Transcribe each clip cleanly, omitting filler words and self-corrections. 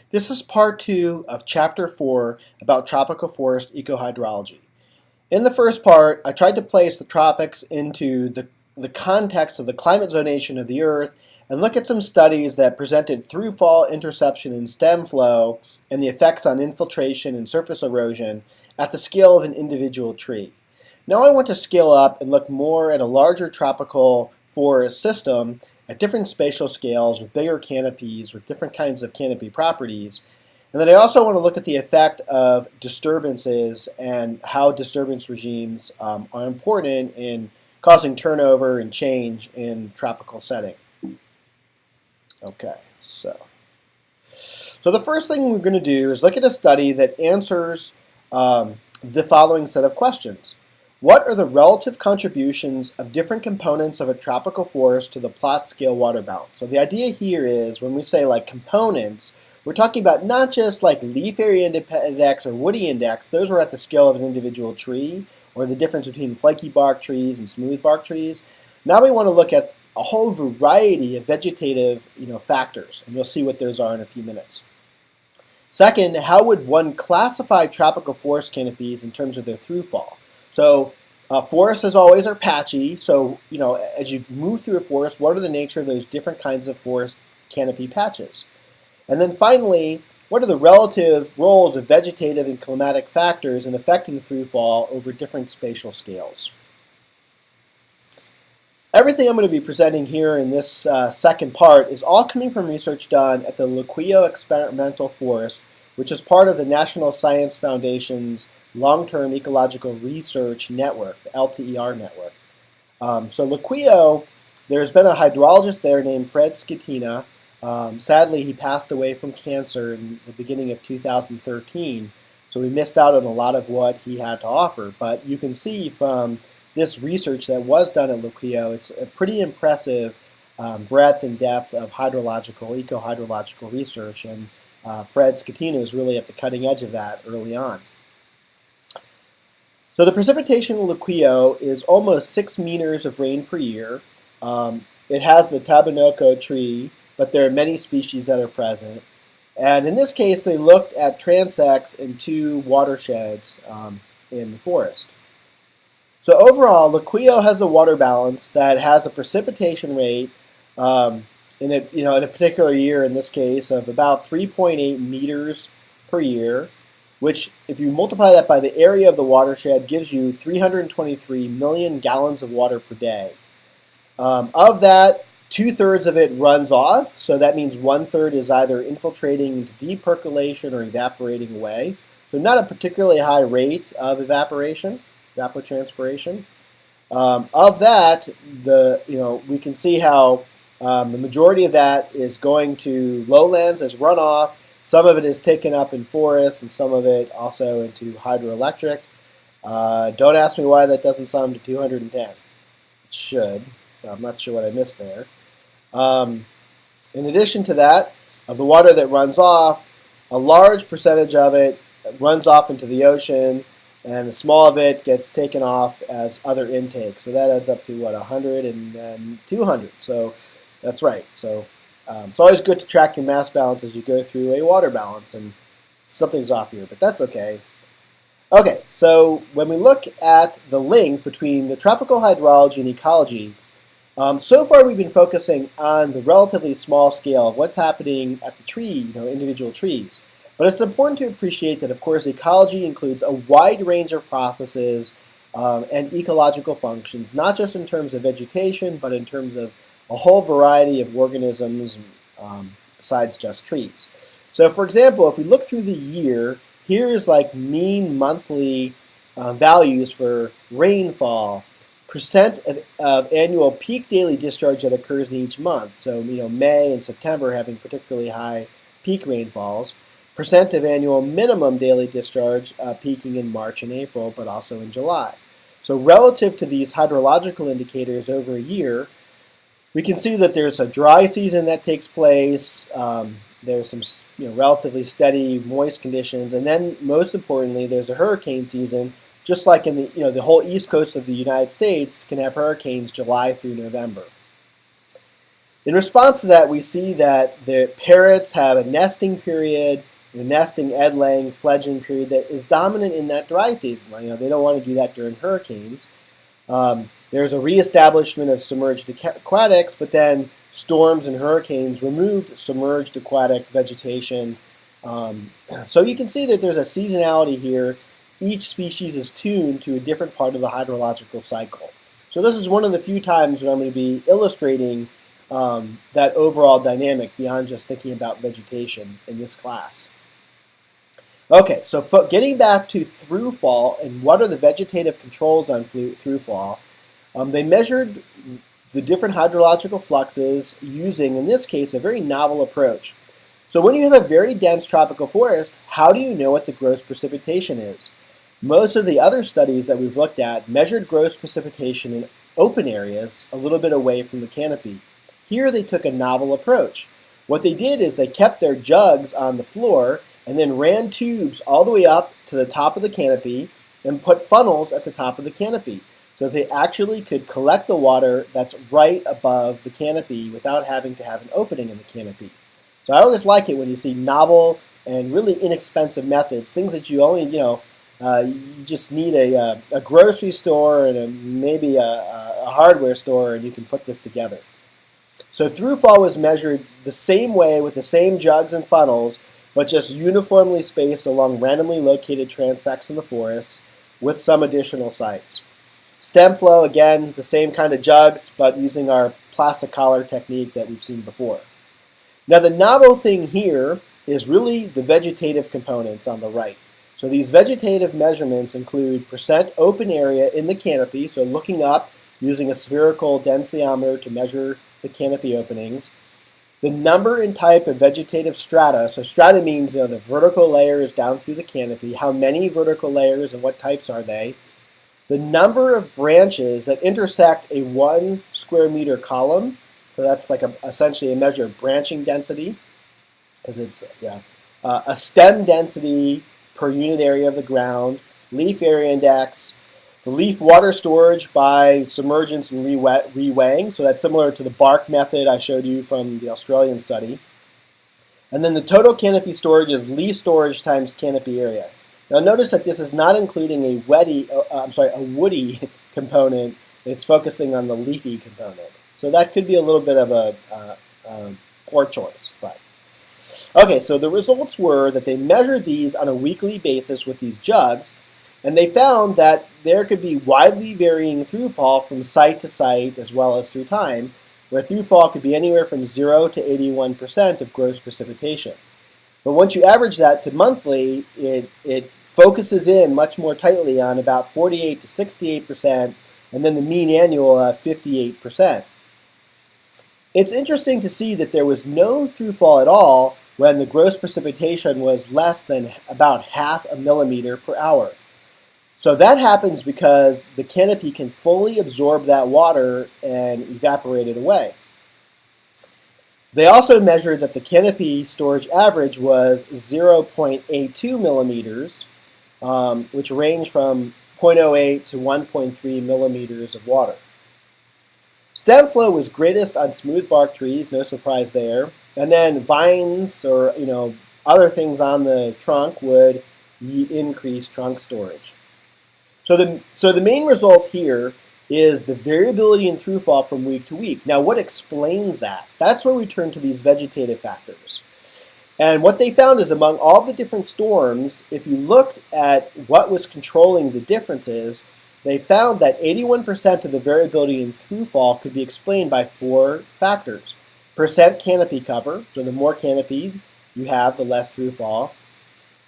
This is part 2 of Chapter 4 about tropical forest ecohydrology. In the first part, I tried to place the tropics into the context of the climate zonation of the Earth and look at some studies that presented through-fall interception and stem flow and the effects on infiltration and surface erosion at the scale of an individual tree. Now I want to scale up and look more at a larger tropical forest system at different spatial scales with bigger canopies, with different kinds of canopy properties. And then I also want to look at the effect of disturbances and how disturbance regimes are important in causing turnover and change in tropical setting. Okay, so the first thing we're going to do is look at a study that answers the following set of questions. What are the relative contributions of different components of a tropical forest to the plot scale water balance? So the idea here is when we say like components, we're talking about not just like leaf area index or woody index. Those are at the scale of an individual tree or the difference between flaky bark trees and smooth bark trees. Now we want to look at a whole variety of vegetative factors, and you'll see what those are in a few minutes. Second, how would one classify tropical forest canopies in terms of their throughfall? So forests, as always, are patchy. So, as you move through a forest, what are the nature of those different kinds of forest canopy patches? And then finally, what are the relative roles of vegetative and climatic factors in affecting throughfall over different spatial scales? Everything I'm going to be presenting here in this second part is all coming from research done at the Liquio Experimental Forest, which is part of the National Science Foundation's Long-Term Ecological Research Network, the LTER network. So Liquio, there's been a hydrologist there named Fred Schetina. Sadly, he passed away from cancer in the beginning of 2013, so we missed out on a lot of what he had to offer. But you can see from this research that was done at Liquio, it's a pretty impressive breadth and depth of hydrological, ecohydrological research, and Fred Schetina is really at the cutting edge of that early on. So the precipitation in Liquio is almost 6 meters of rain per year. It has the tabanoko tree, but there are many species that are present. And in this case, they looked at transects in 2 watersheds in the forest. So overall, Liquio has a water balance that has a precipitation rate in a particular year, in this case, of about 3.8 meters per year, which, if you multiply that by the area of the watershed, gives you 323 million gallons of water per day. Of that, 2/3 of it runs off, so that means 1/3 is either infiltrating into deep percolation or evaporating away. So not a particularly high rate of evaporation, evapotranspiration. Of that, we can see how the majority of that is going to lowlands as runoff. Some of it is taken up in forests, and some of it also into hydroelectric. Don't ask me why that doesn't sum to 210. It should, so I'm not sure what I missed there. In addition to that, of the water that runs off, a large percentage of it runs off into the ocean, and a small of it gets taken off as other intakes. So that adds up to, 100 and then 200. So that's right. So it's always good to track your mass balance as you go through a water balance, and something's off here, but that's okay. Okay, so when we look at the link between the tropical hydrology and ecology, so far we've been focusing on the relatively small scale of what's happening at the tree, individual trees. But it's important to appreciate that, of course, ecology includes a wide range of processes and ecological functions, not just in terms of vegetation, but in terms of a whole variety of organisms besides just trees. So, for example, if we look through the year, here is like mean monthly values for rainfall, percent of annual peak daily discharge that occurs in each month. So, May and September having particularly high peak rainfalls. Percent of annual minimum daily discharge peaking in March and April, but also in July. So relative to these hydrological indicators over a year, we can see that there's a dry season that takes place. There's some relatively steady, moist conditions, and then most importantly, there's a hurricane season. Just like in the whole east coast of the United States can have hurricanes July through November. In response to that, we see that the parrots have a nesting period, a nesting egg-laying fledgling period that is dominant in that dry season. They don't want to do that during hurricanes. There's a reestablishment of submerged aquatics, but then storms and hurricanes removed submerged aquatic vegetation. So you can see that there's a seasonality here. Each species is tuned to a different part of the hydrological cycle. So this is one of the few times when I'm going to be illustrating that overall dynamic beyond just thinking about vegetation in this class. Okay, so getting back to throughfall and what are the vegetative controls on throughfall, they measured the different hydrological fluxes using, in this case, a very novel approach. So when you have a very dense tropical forest, how do you know what the gross precipitation is? Most of the other studies that we've looked at measured gross precipitation in open areas a little bit away from the canopy. Here they took a novel approach. What they did is they kept their jugs on the floor and then ran tubes all the way up to the top of the canopy and put funnels at the top of the canopy so they actually could collect the water that's right above the canopy without having to have an opening in the canopy. So I always like it when you see novel and really inexpensive methods, things that you only, you just need a grocery store and maybe a hardware store and you can put this together. So throughfall was measured the same way with the same jugs and funnels, but just uniformly spaced along randomly located transects in the forest with some additional sites. Stem flow, again, the same kind of jugs, but using our plastic collar technique that we've seen before. Now the novel thing here is really the vegetative components on the right. So these vegetative measurements include percent open area in the canopy, so looking up using a spherical densitometer to measure the canopy openings. The number and type of vegetative strata, so strata means the vertical layers down through the canopy, how many vertical layers and what types are they. The number of branches that intersect a 1 square meter column, so that's like essentially a measure of branching density, because it's a stem density per unit area of the ground, leaf area index, the leaf water storage by submergence and reweighing, so that's similar to the bark method I showed you from the Australian study. And then the total canopy storage is leaf storage times canopy area. Now notice that this is not including a woody component, it's focusing on the leafy component. So that could be a little bit of a poor choice. But okay, so the results were that they measured these on a weekly basis with these jugs, and they found that there could be widely varying throughfall from site to site as well as through time, where throughfall could be anywhere from 0 to 81% of gross precipitation. But once you average that to monthly, it focuses in much more tightly on about 48 to 68%, and then the mean annual 58%. It's interesting to see that there was no throughfall at all when the gross precipitation was less than about half a millimeter per hour. So that happens because the canopy can fully absorb that water and evaporate it away. They also measured that the canopy storage average was 0.82 millimeters, which ranged from 0.08 to 1.3 millimeters of water. Stem flow was greatest on smooth bark trees, no surprise there. And then vines or other things on the trunk would increase trunk storage. So the main result here is the variability in throughfall from week to week. Now what explains that? That's where we turn to these vegetative factors. And what they found is among all the different storms, if you looked at what was controlling the differences, they found that 81% of the variability in throughfall could be explained by 4 factors. Percent canopy cover, so the more canopy you have, the less throughfall.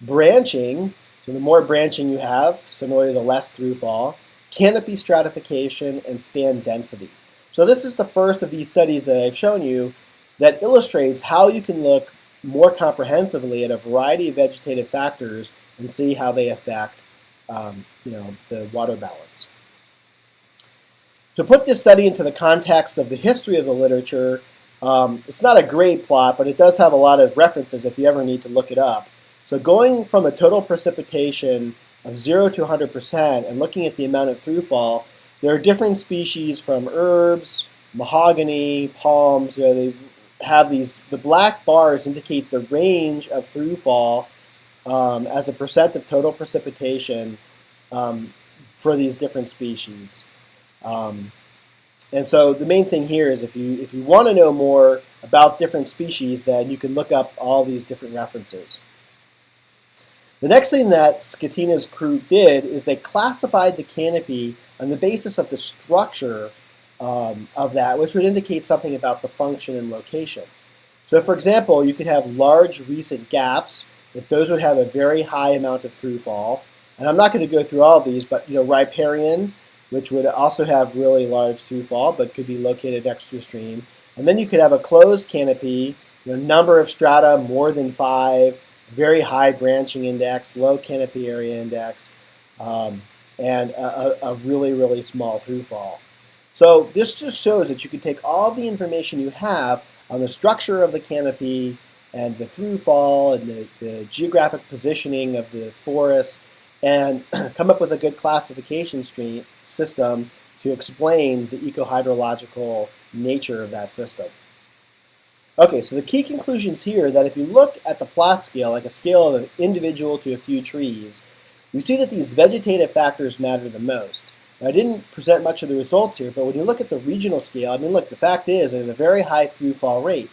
Branching, so the more branching you have, similarly the less throughfall. Canopy stratification, and span density. So this is the first of these studies that I've shown you that illustrates how you can look more comprehensively at a variety of vegetative factors and see how they affect the water balance. To put this study into the context of the history of the literature, it's not a great plot, but it does have a lot of references if you ever need to look it up. So going from a total precipitation of 0 to 100% and looking at the amount of throughfall, there are different species from herbs, mahogany, palms, they have the black bars indicate the range of throughfall as a percent of total precipitation for these different species. And so the main thing here is if you want to know more about different species, then you can look up all these different references. The next thing that Scatina's crew did is they classified the canopy on the basis of the structure of that, which would indicate something about the function and location. So for example, you could have large recent gaps, that those would have a very high amount of throughfall. And I'm not going to go through all of these, but riparian, which would also have really large throughfall, but could be located next to a stream. And then you could have a closed canopy, number of strata more than 5, very high branching index, low canopy area index, and a really, really small throughfall. So this just shows that you can take all the information you have on the structure of the canopy and the throughfall and the geographic positioning of the forest and come up with a good classification system to explain the eco-hydrological nature of that system. Okay, so the key conclusions here are that if you look at the plot scale, like a scale of an individual to a few trees, we see that these vegetative factors matter the most. Now, I didn't present much of the results here, but when you look at the regional scale, I mean, look, the fact is there's a very high throughfall rate.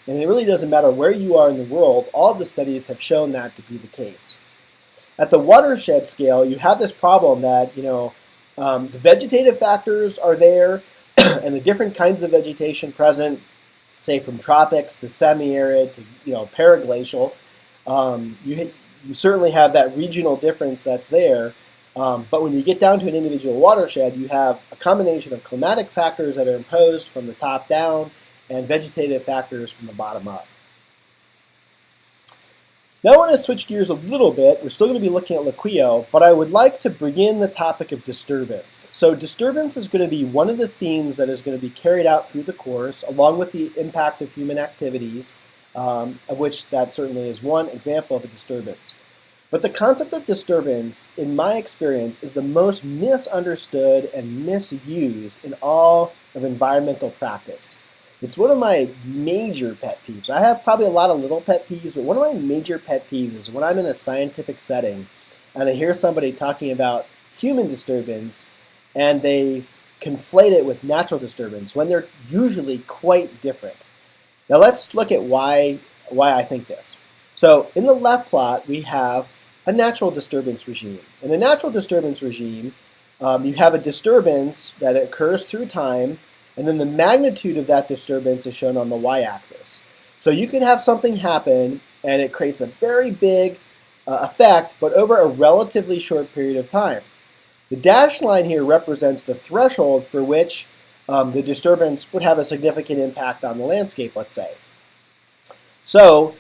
And it really doesn't matter where you are in the world, all of the studies have shown that to be the case. At the watershed scale, you have this problem that, the vegetative factors are there and the different kinds of vegetation present, say from tropics to semi-arid to paraglacial. You certainly have that regional difference that's there, but when you get down to an individual watershed, you have a combination of climatic factors that are imposed from the top down and vegetative factors from the bottom up. Now I want to switch gears a little bit. We're still going to be looking at Liquio, but I would like to bring in the topic of disturbance. So disturbance is going to be one of the themes that is going to be carried out through the course, along with the impact of human activities, of which that certainly is one example of a disturbance. But the concept of disturbance, in my experience, is the most misunderstood and misused in all of environmental practice. It's one of my major pet peeves. I have probably a lot of little pet peeves, but one of my major pet peeves is when I'm in a scientific setting and I hear somebody talking about human disturbance and they conflate it with natural disturbance when they're usually quite different. Now let's look at why I think this. So in the left plot, we have a natural disturbance regime. In a natural disturbance regime, you have a disturbance that occurs through time, and then the magnitude of that disturbance is shown on the y-axis. So you can have something happen, and it creates a very big effect, but over a relatively short period of time. The dashed line here represents the threshold for which the disturbance would have a significant impact on the landscape, let's say. So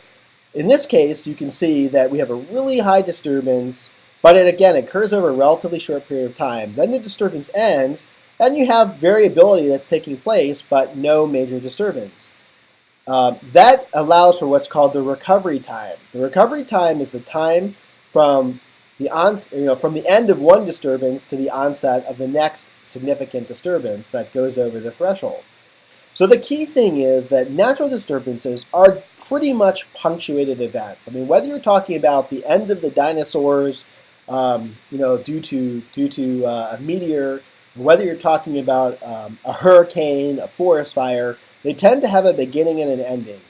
in this case, you can see that we have a really high disturbance, but it again occurs over a relatively short period of time. Then the disturbance ends, and you have variability that's taking place, but no major disturbance. That allows for what's called the recovery time. The recovery time is the time from the end of one disturbance to the onset of the next significant disturbance that goes over the threshold. So the key thing is that natural disturbances are pretty much punctuated events. I mean, whether you're talking about the end of the dinosaurs, due to a meteor, whether you're talking about a hurricane, a forest fire, they tend to have a beginning and an ending.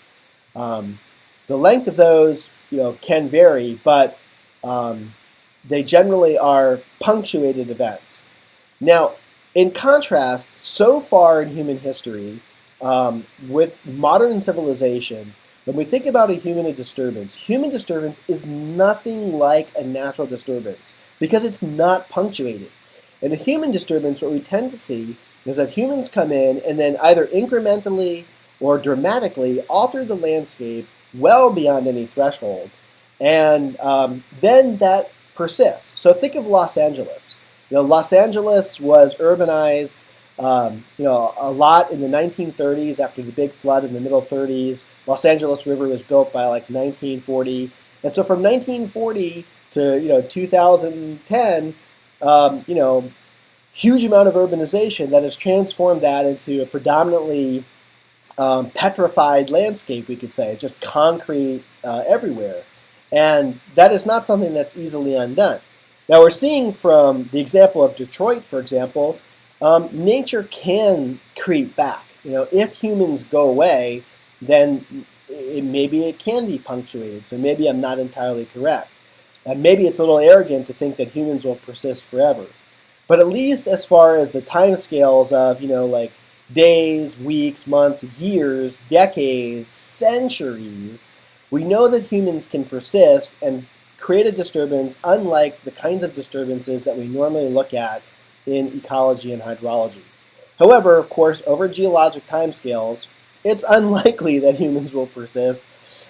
The length of those, can vary, but they generally are punctuated events. Now, in contrast, so far in human history, with modern civilization, when we think about a human disturbance is nothing like a natural disturbance because it's not punctuated. In a human disturbance, what we tend to see is that humans come in and then either incrementally or dramatically alter the landscape well beyond any threshold, and then that persists. So think of Los Angeles. Los Angeles was urbanized a lot in the 1930s after the big flood in the middle 30s. Los Angeles River was built by like 1940. And so from 1940 to 2010, huge amount of urbanization that has transformed that into a predominantly petrified landscape, we could say, just concrete everywhere. And that is not something that's easily undone. Now, we're seeing from the example of Detroit, for example, nature can creep back. If humans go away, then maybe it can be punctuated. So maybe I'm not entirely correct. And maybe it's a little arrogant to think that humans will persist forever. But at least as far as the time scales of, like days, weeks, months, years, decades, centuries, we know that humans can persist and create a disturbance unlike the kinds of disturbances that we normally look at in ecology and hydrology. However, of course, over geologic timescales, it's unlikely that humans will persist,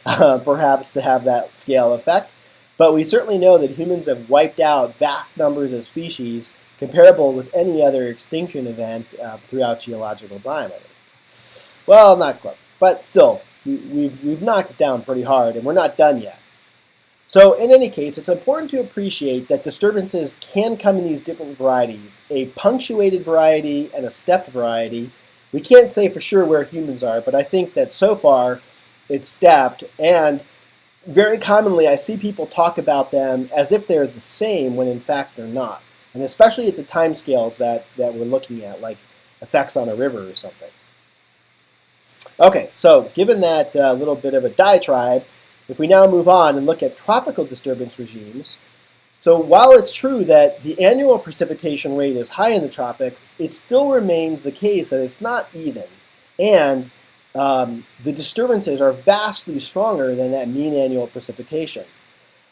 perhaps to have that scale effect. But we certainly know that humans have wiped out vast numbers of species comparable with any other extinction event throughout geological time. Well, not quite, but still, we've knocked it down pretty hard, and we're not done yet. So in any case, it's important to appreciate that disturbances can come in these different varieties, a punctuated variety and a stepped variety. We can't say for sure where humans are, but I think that so far it's stepped, and very commonly I see people talk about them as if they're the same when in fact they're not. And especially at the time scales that we're looking at, like effects on a river or something. Okay, so given that little bit of a diatribe, if we now move on and look at tropical disturbance regimes, so while it's true that the annual precipitation rate is high in the tropics, it still remains the case that it's not even. And the disturbances are vastly stronger than that mean annual precipitation.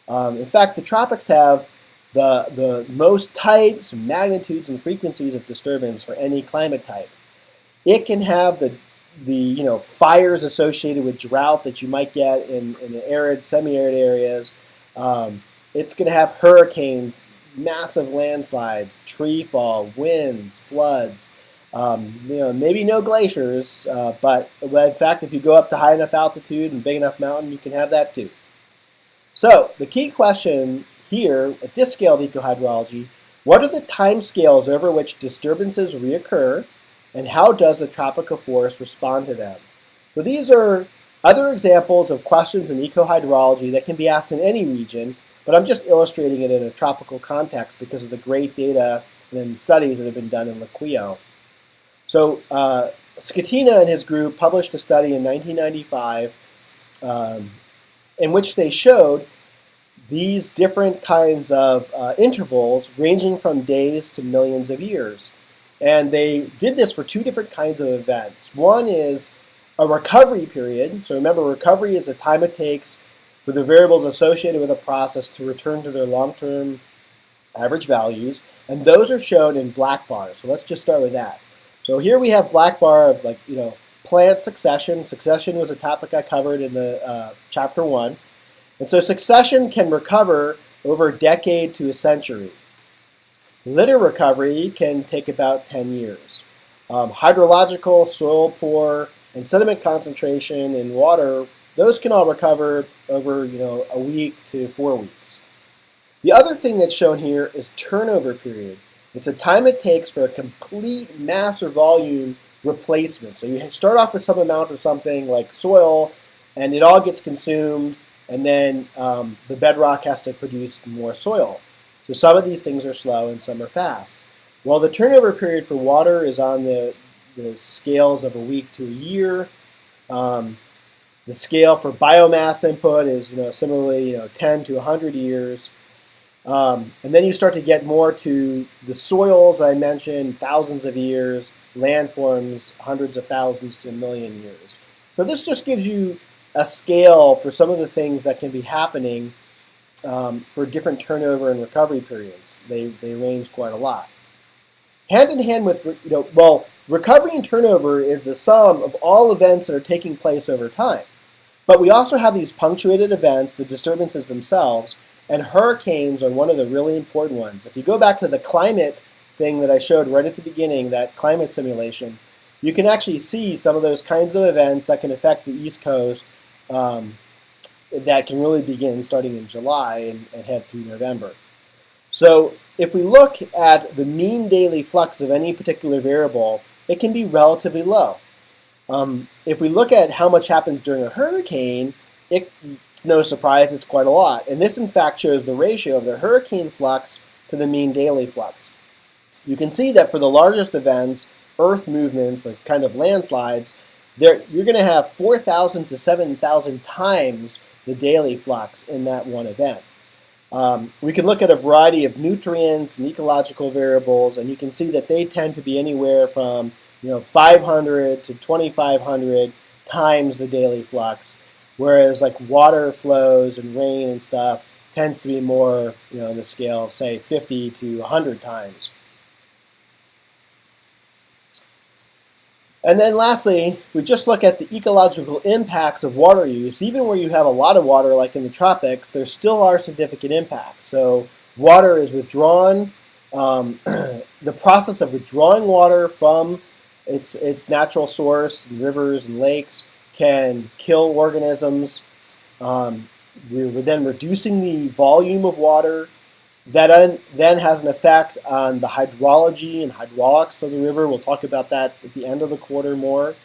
In fact, the tropics have the most types, magnitudes, and frequencies of disturbance for any climate type. It can have the fires associated with drought that you might get in arid, semi-arid areas. It's going to have hurricanes, massive landslides, tree fall, winds, floods. Maybe no glaciers, but in fact, if you go up to high enough altitude and big enough mountain, you can have that too. So the key question here, at this scale of ecohydrology, what are the time scales over which disturbances reoccur, and how does the tropical forest respond to them? So these are other examples of questions in ecohydrology that can be asked in any region, but I'm just illustrating it in a tropical context because of the great data and studies that have been done in Liquio. So Scatina and his group published a study in 1995 in which they showed these different kinds of intervals ranging from days to millions of years. And they did this for two different kinds of events. One is a recovery period. So remember, recovery is the time it takes for the variables associated with a process to return to their long-term average values. And those are shown in black bars. So let's just start with that. So here we have black bar of plant succession. Succession was a topic I covered in the chapter 1. And so succession can recover over a decade to a century. Litter recovery can take about 10 years. Hydrological, soil pore, and sediment concentration in water, those can all recover over a week to 4 weeks. The other thing that's shown here is turnover period. It's a time it takes for a complete mass or volume replacement. So you start off with some amount of something like soil, and it all gets consumed, and then the bedrock has to produce more soil. So some of these things are slow and some are fast. Well, the turnover period for water is on the scales of a week to a year. The scale for biomass input is similarly 10 to 100 years. And then you start to get more to the soils I mentioned, thousands of years, landforms, hundreds of thousands to a million years. So this just gives you a scale for some of the things that can be happening for different turnover and recovery periods. They range quite a lot. Hand in hand with, recovery and turnover is the sum of all events that are taking place over time. But we also have these punctuated events, the disturbances themselves, and hurricanes are one of the really important ones. If you go back to the climate thing that I showed right at the beginning, that climate simulation, you can actually see some of those kinds of events that can affect the East Coast that can really begin starting in July and head through November. So if we look at the mean daily flux of any particular variable, it can be relatively low. If we look at how much happens during a hurricane, no surprise, it's quite a lot. And this, in fact, shows the ratio of the hurricane flux to the mean daily flux. You can see that for the largest events, earth movements, like kind of landslides, you're going to have 4,000 to 7,000 times the daily flux in that one event. We can look at a variety of nutrients and ecological variables, and you can see that they tend to be anywhere from 500 to 2,500 times the daily flux, whereas like water flows and rain and stuff tends to be more in the scale of say 50 to 100 times. And then lastly, if we just look at the ecological impacts of water use, even where you have a lot of water like in the tropics, there still are significant impacts. So water is withdrawn. The process of withdrawing water from its natural source, rivers and lakes, can kill organisms. We're then reducing the volume of water. That then has an effect on the hydrology and hydraulics of the river. We'll talk about that at the end of the quarter more.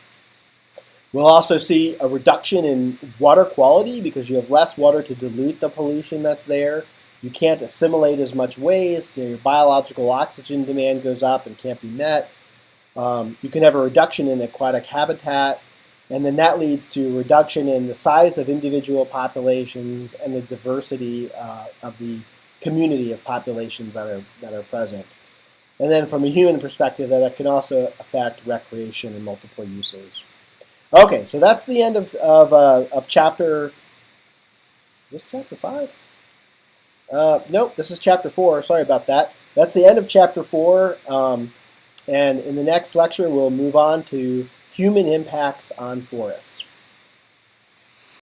We'll also see a reduction in water quality because you have less water to dilute the pollution that's there. You can't assimilate as much waste. Your biological oxygen demand goes up and can't be met. You can have a reduction in aquatic habitat, and then that leads to a reduction in the size of individual populations and the diversity of the community of populations that are present. And then from a human perspective, that can also affect recreation and multiple uses. Okay, so that's the end of chapter, this chapter 5? Nope, this is chapter 4, sorry about that. That's the end of chapter 4, and in the next lecture we'll move on to human impacts on forests.